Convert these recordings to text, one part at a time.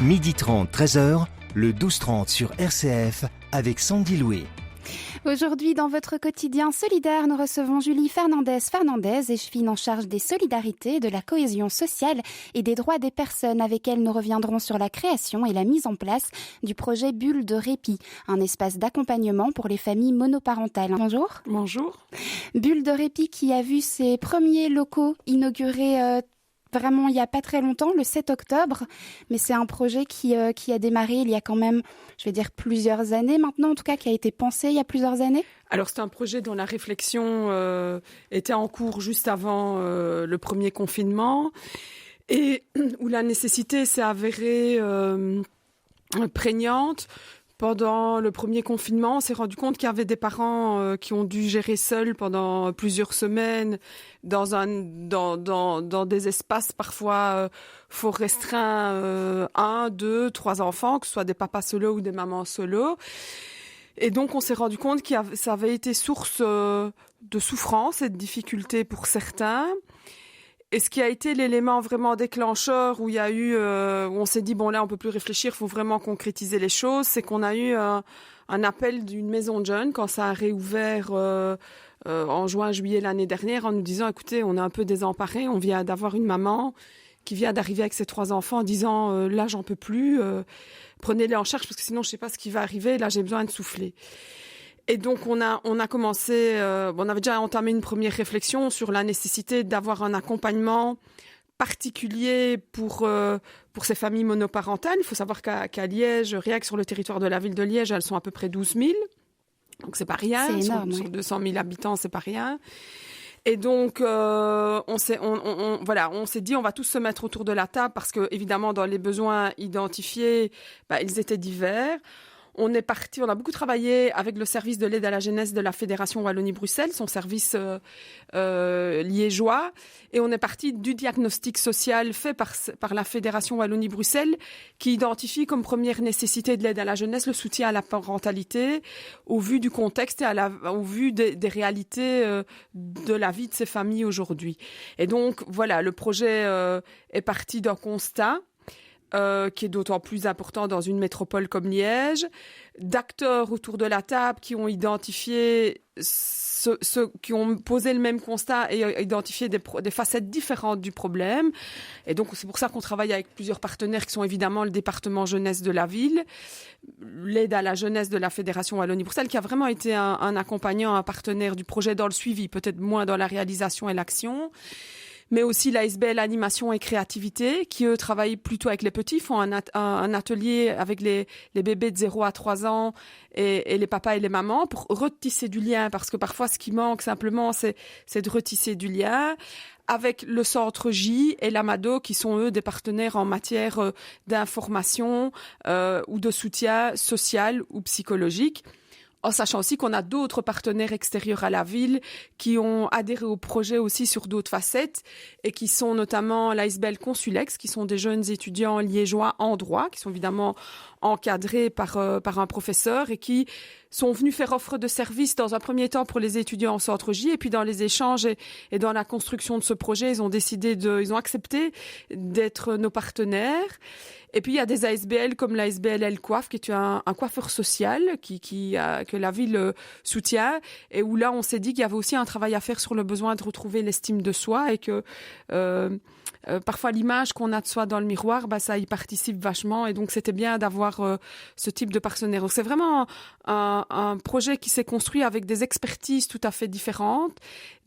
12h30, 13h, le 12h30 sur RCF avec Sandy Loué. Aujourd'hui, dans votre quotidien solidaire, nous recevons Julie Fernandez, échevine en charge des solidarités, de la cohésion sociale et des droits des personnes. Avec elle, nous reviendrons sur la création et la mise en place du projet Bulle de répit, un espace d'accompagnement pour les familles monoparentales. Bonjour. Bonjour. Bulle de répit qui a vu ses premiers locaux inaugurés vraiment il n'y a pas très longtemps, le 7 octobre, mais c'est un projet qui a démarré il y a quand même, je vais dire plusieurs années maintenant, en tout cas qui a été pensé il y a plusieurs années. Alors c'est un projet dont la réflexion était en cours juste avant le premier confinement et où la nécessité s'est avérée prégnante. Pendant le premier confinement, on s'est rendu compte qu'il y avait des parents qui ont dû gérer seuls pendant plusieurs semaines dans des espaces parfois fort restreints, 1, 2, 3 enfants, que ce soit des papas solos ou des mamans solos. Et donc on s'est rendu compte que ça avait été source de souffrance et de difficultés pour certains. Et ce qui a été l'élément vraiment déclencheur où il y a eu, où on s'est dit bon là on peut plus réfléchir, il faut vraiment concrétiser les choses, c'est qu'on a eu un appel d'une maison de jeunes quand ça a réouvert en juillet l'année dernière en nous disant écoutez on est un peu désemparés, on vient d'avoir une maman qui vient d'arriver avec ses 3 enfants en disant là j'en peux plus, prenez-les en charge parce que sinon je sais pas ce qui va arriver, là j'ai besoin de souffler. Et donc on a commencé, on avait déjà entamé une première réflexion sur la nécessité d'avoir un accompagnement particulier pour ces familles monoparentales. Il faut savoir qu'à Liège, rien que sur le territoire de la ville de Liège, elles sont à peu près 12 000. Donc c'est pas rien. C'est énorme, sur 200 000 habitants, c'est pas rien. Et donc on s'est dit on va tous se mettre autour de la table parce que évidemment dans les besoins identifiés, ils étaient divers. On a beaucoup travaillé avec le service de l'aide à la jeunesse de la Fédération Wallonie-Bruxelles, son service liégeois. Et on est parti du diagnostic social fait par la Fédération Wallonie-Bruxelles qui identifie comme première nécessité de l'aide à la jeunesse le soutien à la parentalité au vu du contexte et au vu des réalités de la vie de ces familles aujourd'hui. Et donc, voilà, le projet est parti d'un constat qui est d'autant plus important dans une métropole comme Liège, d'acteurs autour de la table qui ont identifié qui ont posé le même constat et identifié des facettes différentes du problème. Et donc, c'est pour ça qu'on travaille avec plusieurs partenaires qui sont évidemment le département jeunesse de la ville, l'aide à la jeunesse de la Fédération Wallonie-Bruxelles, qui a vraiment été un accompagnant, un partenaire du projet dans le suivi, peut-être moins dans la réalisation et l'action. Mais aussi l'ASBL Animation et Créativité, qui eux travaillent plutôt avec les petits, font un atelier avec les bébés de 0 à 3 ans et les papas et les mamans pour retisser du lien, parce que parfois ce qui manque simplement c'est de retisser du lien, avec le Centre J et l'Amado qui sont eux des partenaires en matière d'information ou de soutien social ou psychologique. En sachant aussi qu'on a d'autres partenaires extérieurs à la ville qui ont adhéré au projet aussi sur d'autres facettes et qui sont notamment l'ASBL Consulex, qui sont des jeunes étudiants liégeois en droit, qui sont évidemment encadrés par un professeur et qui sont venus faire offre de service dans un premier temps pour les étudiants en Centre J et puis dans les échanges et dans la construction de ce projet, ils ont accepté d'être nos partenaires. Et puis il y a des ASBL comme l'ASBL El Coiffe qui est un coiffeur social que la ville soutient et où là on s'est dit qu'il y avait aussi un travail à faire sur le besoin de retrouver l'estime de soi et que parfois l'image qu'on a de soi dans le miroir, ça y participe vachement et donc c'était bien d'avoir ce type de partenaire. Donc c'est vraiment un projet qui s'est construit avec des expertises tout à fait différentes,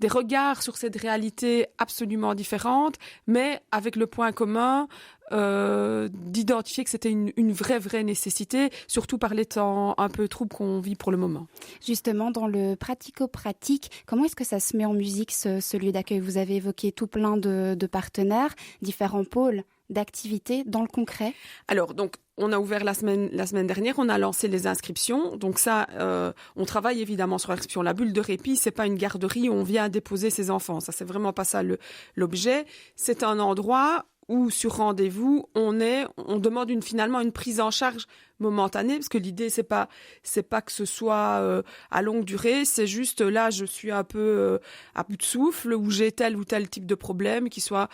des regards sur cette réalité absolument différente, mais avec le point commun d'identifier que c'était une vraie nécessité, surtout par les temps un peu troubles qu'on vit pour le moment. Justement, dans le pratico-pratique, comment est-ce que ça se met en musique, ce lieu d'accueil ? Vous avez évoqué tout plein de partenaires, différents pôles d'activités dans le concret. Alors, donc, on a ouvert la semaine dernière, on a lancé les inscriptions. Donc ça, on travaille évidemment sur l'inscription. La bulle de répit, c'est pas une garderie où on vient déposer ses enfants. Ça, c'est vraiment pas ça l'objet. C'est un endroit ou sur rendez-vous, on demande finalement une prise en charge momentanée, parce que l'idée c'est pas que ce soit à longue durée, c'est juste là je suis un peu à bout de souffle, ou j'ai tel ou tel type de problème, qui soit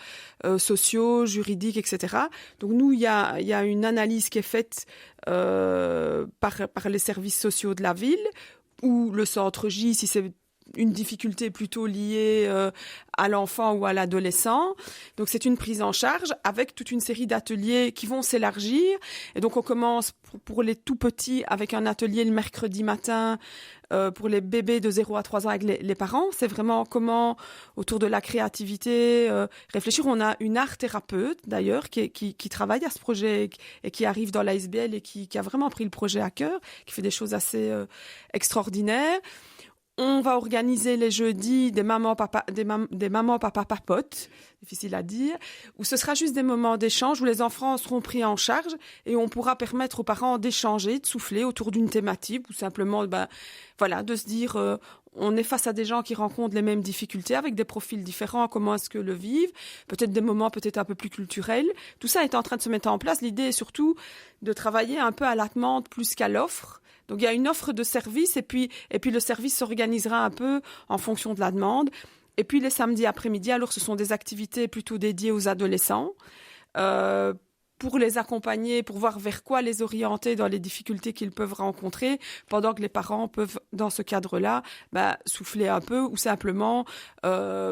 sociaux, juridiques, etc. Donc nous, il y a une analyse qui est faite par les services sociaux de la ville, ou le centre J, si c'est une difficulté plutôt liée à l'enfant ou à l'adolescent. Donc c'est une prise en charge avec toute une série d'ateliers qui vont s'élargir. Et donc on commence pour les tout petits avec un atelier le mercredi matin pour les bébés de 0 à 3 ans avec les parents. C'est vraiment comment, autour de la créativité, réfléchir. On a une art thérapeute d'ailleurs qui travaille à ce projet et qui arrive dans l'ASBL et qui a vraiment pris le projet à cœur, qui fait des choses assez extraordinaires. On va organiser les jeudis des mamans papa papotes, difficile à dire, où ce sera juste des moments d'échange où les enfants seront pris en charge et on pourra permettre aux parents d'échanger, de souffler autour d'une thématique ou simplement de se dire on est face à des gens qui rencontrent les mêmes difficultés avec des profils différents, comment est-ce que le vivent, peut-être des moments peut-être un peu plus culturels. Tout ça est en train de se mettre en place. L'idée est surtout de travailler un peu à la demande plus qu'à l'offre. Donc il y a une offre de service et puis le service s'organisera un peu en fonction de la demande. Et puis les samedis après-midi, alors ce sont des activités plutôt dédiées aux adolescents pour les accompagner, pour voir vers quoi les orienter dans les difficultés qu'ils peuvent rencontrer, pendant que les parents peuvent, dans ce cadre-là, souffler un peu ou simplement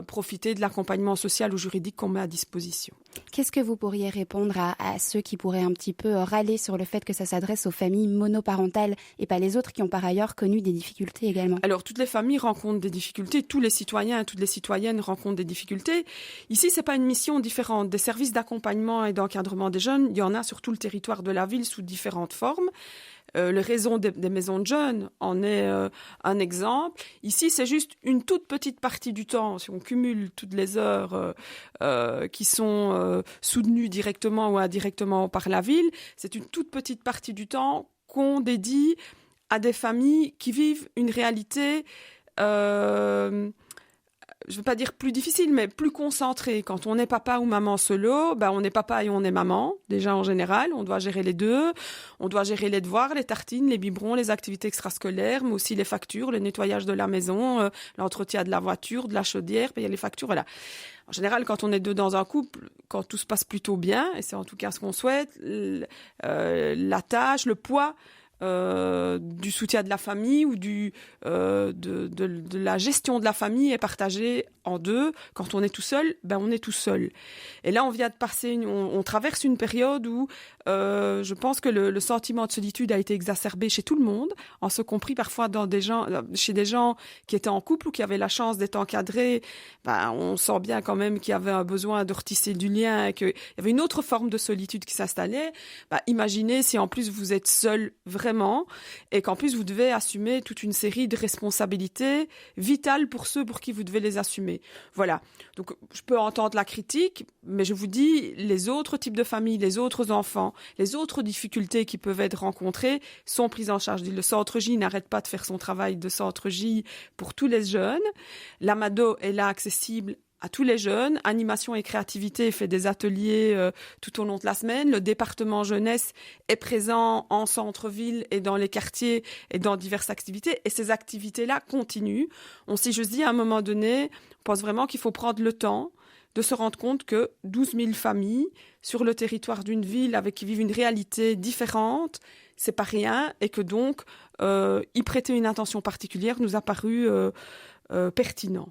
profiter de l'accompagnement social ou juridique qu'on met à disposition. Qu'est-ce que vous pourriez répondre à ceux qui pourraient un petit peu râler sur le fait que ça s'adresse aux familles monoparentales et pas les autres qui ont par ailleurs connu des difficultés également? Alors, toutes les familles rencontrent des difficultés, tous les citoyens et toutes les citoyennes rencontrent des difficultés. Ici, c'est pas une mission différente. Des services d'accompagnement et d'encadrement des jeunes, il y en a sur tout le territoire de la ville sous différentes formes. Le réseau des maisons de jeunes en est un exemple. Ici, c'est juste une toute petite partie du temps. Si on cumule toutes les heures qui sont soutenues directement ou indirectement par la ville, c'est une toute petite partie du temps qu'on dédie à des familles qui vivent une réalité je ne veux pas dire plus difficile, mais plus concentré. Quand on est papa ou maman solo, on est papa et on est maman. Déjà, en général, on doit gérer les deux. On doit gérer les devoirs, les tartines, les biberons, les activités extrascolaires, mais aussi les factures, le nettoyage de la maison, l'entretien de la voiture, de la chaudière, payer les factures, voilà. En général, quand on est deux dans un couple, quand tout se passe plutôt bien, et c'est en tout cas ce qu'on souhaite, la tâche, le poids du soutien de la famille ou de la gestion de la famille est partagée en deux. Quand on est tout seul, on est tout seul. Et là, on vient de passer, on traverse une période où je pense que le sentiment de solitude a été exacerbé chez tout le monde, en ce compris parfois chez des gens qui étaient en couple ou qui avaient la chance d'être encadrés. On sent bien quand même qu'il y avait un besoin de retisser du lien et qu'il y avait une autre forme de solitude qui s'installait. Imaginez si en plus vous êtes seul vraiment et qu'en plus vous devez assumer toute une série de responsabilités vitales pour ceux pour qui vous devez les assumer. Voilà. Donc je peux entendre la critique, mais je vous dis, les autres types de familles, les autres enfants, les autres difficultés qui peuvent être rencontrées sont prises en charge. Le Centre J n'arrête pas de faire son travail de Centre J pour tous les jeunes. L'Amado est là accessible à tous les jeunes. Animation et créativité fait des ateliers tout au long de la semaine. Le département jeunesse est présent en centre-ville et dans les quartiers et dans diverses activités. Et ces activités-là continuent. Si je dis à un moment donné, on pense vraiment qu'il faut prendre le temps de se rendre compte que 12 000 familles sur le territoire d'une ville qui vivent une réalité différente, c'est pas rien, et que donc y prêter une attention particulière nous a paru pertinent.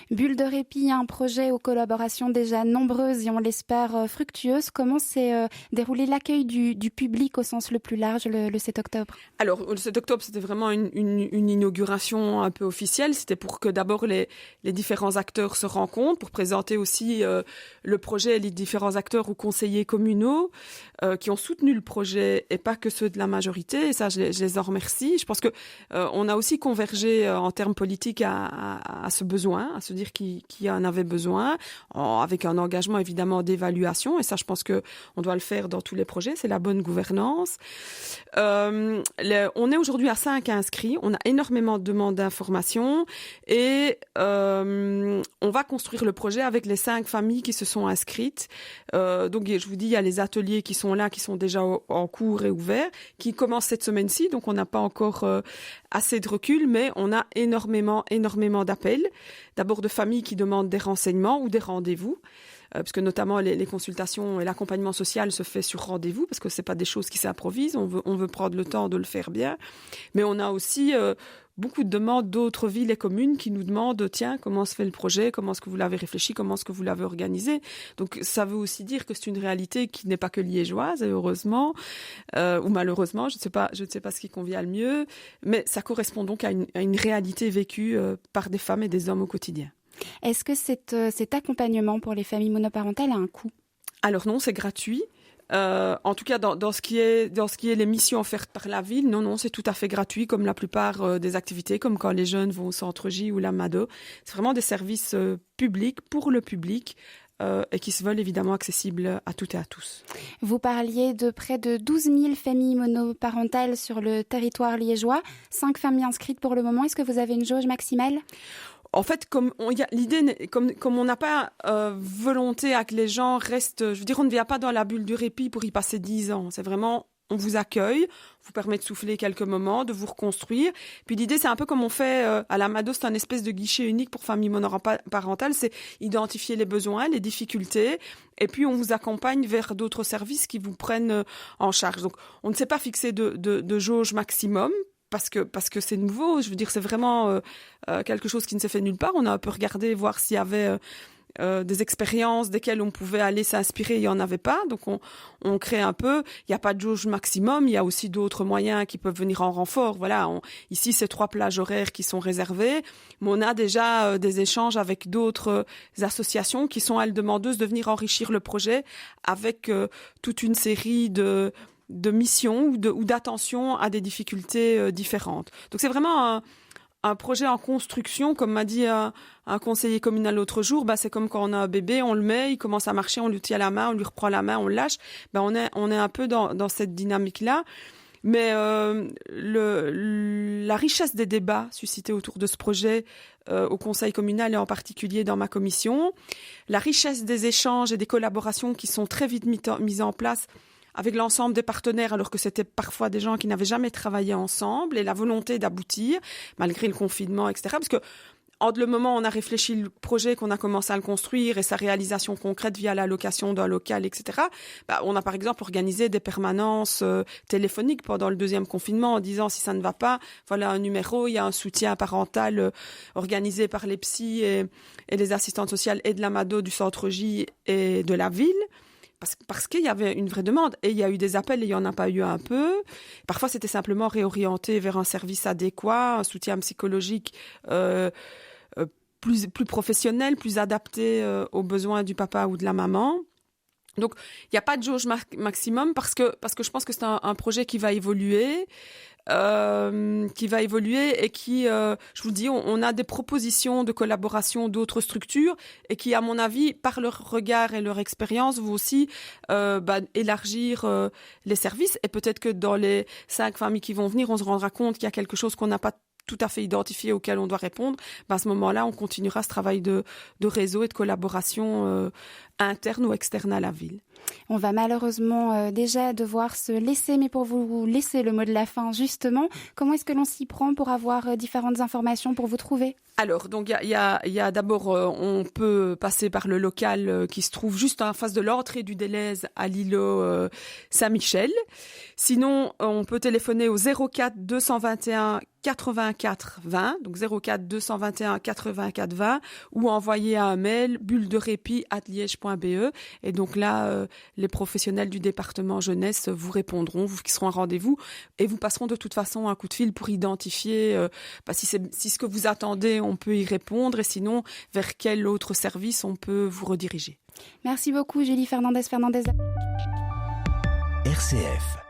Bulle de répit, un projet aux collaborations déjà nombreuses et on l'espère fructueuses. Comment s'est déroulé l'accueil du public au sens le plus large le 7 octobre? Alors, le 7 octobre, c'était vraiment une inauguration un peu officielle. C'était pour que d'abord les différents acteurs se rencontrent, pour présenter aussi le projet et les différents acteurs ou conseillers communaux qui ont soutenu le projet et pas que ceux de la majorité. Et ça, je les en remercie. Je pense que on a aussi convergé en termes politiques à ce besoin. besoin, à se dire qui en avait besoin, avec un engagement évidemment d'évaluation. Et ça, je pense que on doit le faire dans tous les projets. C'est la bonne gouvernance. On est aujourd'hui à 5 inscrits. On a énormément de demandes d'informations et on va construire le projet avec les 5 familles qui se sont inscrites. Donc, je vous dis, il y a les ateliers qui sont là, qui sont déjà en cours et ouverts, qui commencent cette semaine-ci. Donc, on n'a pas encore assez de recul, mais on a énormément d'appels. D'abord de familles qui demandent des renseignements ou des rendez-vous. Puisque notamment les consultations et l'accompagnement social se fait sur rendez-vous, parce que c'est pas des choses qui s'improvisent, on veut prendre le temps de le faire bien. Mais on a aussi beaucoup de demandes d'autres villes et communes qui nous demandent, tiens, comment se fait le projet, comment est-ce que vous l'avez réfléchi, comment est-ce que vous l'avez organisé. Donc ça veut aussi dire que c'est une réalité qui n'est pas que liégeoise, et heureusement, ou malheureusement, je ne sais pas ce qui convient le mieux, mais ça correspond donc à une réalité vécue par des femmes et des hommes au quotidien. Est-ce que cet accompagnement pour les familles monoparentales a un coût ? Alors non, c'est gratuit. En tout cas, dans ce qui est les missions offertes par la ville, non, c'est tout à fait gratuit, comme la plupart des activités, comme quand les jeunes vont au Centre J ou la Mado. C'est vraiment des services publics pour le public. Et qui se veulent évidemment accessibles à toutes et à tous. Vous parliez de près de 12 000 familles monoparentales sur le territoire liégeois, 5 familles inscrites pour le moment. Est-ce que vous avez une jauge maximale ? En fait, comme on n'a pas volonté à que les gens restent, je veux dire, on ne vient pas dans la bulle du répit pour y passer 10 ans. C'est vraiment, on vous accueille, vous permet de souffler quelques moments, de vous reconstruire. Puis l'idée, c'est un peu comme on fait à la Mado, c'est un espèce de guichet unique pour familles monoparentales, c'est identifier les besoins, les difficultés, et puis on vous accompagne vers d'autres services qui vous prennent en charge. Donc, on ne s'est pas fixé de jauge maximum, parce que c'est nouveau, je veux dire, c'est vraiment quelque chose qui ne s'est fait nulle part. On a un peu regardé, voir s'il y avait des expériences desquelles on pouvait aller s'inspirer, il n'y en avait pas. Donc on crée un peu, il n'y a pas de jauge maximum, il y a aussi d'autres moyens qui peuvent venir en renfort. Voilà, ici, c'est 3 plages horaires qui sont réservées, mais on a déjà des échanges avec d'autres associations qui sont, elles, demandeuses de venir enrichir le projet avec toute une série de missions ou d'attention à des difficultés différentes. Donc c'est vraiment un projet en construction, comme m'a dit un conseiller communal l'autre jour. C'est comme quand on a un bébé, on le met, il commence à marcher, on lui tient la main, on lui reprend la main, on le lâche. On est un peu dans cette dynamique-là. Mais la richesse des débats suscités autour de ce projet au conseil communal et en particulier dans ma commission, la richesse des échanges et des collaborations qui sont très vite mises en place avec l'ensemble des partenaires, alors que c'était parfois des gens qui n'avaient jamais travaillé ensemble, et la volonté d'aboutir, malgré le confinement, etc. Parce que, entre le moment où on a réfléchi le projet, qu'on a commencé à le construire, et sa réalisation concrète via l'allocation d'un local, etc., on a par exemple organisé des permanences téléphoniques pendant le 2e confinement, en disant si ça ne va pas, voilà un numéro, il y a un soutien parental organisé par les psys et les assistantes sociales et de la Mado, du Centre J et de la ville. Parce qu'il y avait une vraie demande, et il y a eu des appels et il n'y en a pas eu un peu. Parfois, c'était simplement réorienté vers un service adéquat, un soutien psychologique plus professionnel, plus adapté aux besoins du papa ou de la maman. Donc, il n'y a pas de jauge maximum parce que je pense que c'est un projet qui va évoluer. Et qui, je vous dis, on a des propositions de collaboration d'autres structures et qui, à mon avis, par leur regard et leur expérience, vont aussi élargir les services. Et peut-être que dans les 5 familles qui vont venir, on se rendra compte qu'il y a quelque chose qu'on n'a pas tout à fait identifié auquel on doit répondre. À ce moment-là, on continuera ce travail de réseau et de collaboration interne ou externe à la ville. On va malheureusement déjà devoir se laisser, mais pour vous laisser le mot de la fin, justement, comment est-ce que l'on s'y prend pour avoir différentes informations pour vous trouver ? Alors, donc il y a d'abord, on peut passer par le local qui se trouve juste en face de l'entrée du Deleuze à l'îlot Saint-Michel. Sinon, on peut téléphoner au 04 221 84 20, donc 04 221 84 20, ou envoyer un mail bullederépit@liège.be. Et donc là, les professionnels du département jeunesse vous répondront, vous fixeront un rendez-vous et vous passeront de toute façon un coup de fil pour identifier si ce que vous attendez, on peut y répondre, et sinon, vers quel autre service on peut vous rediriger. Merci beaucoup, Julie Fernandez. RCF.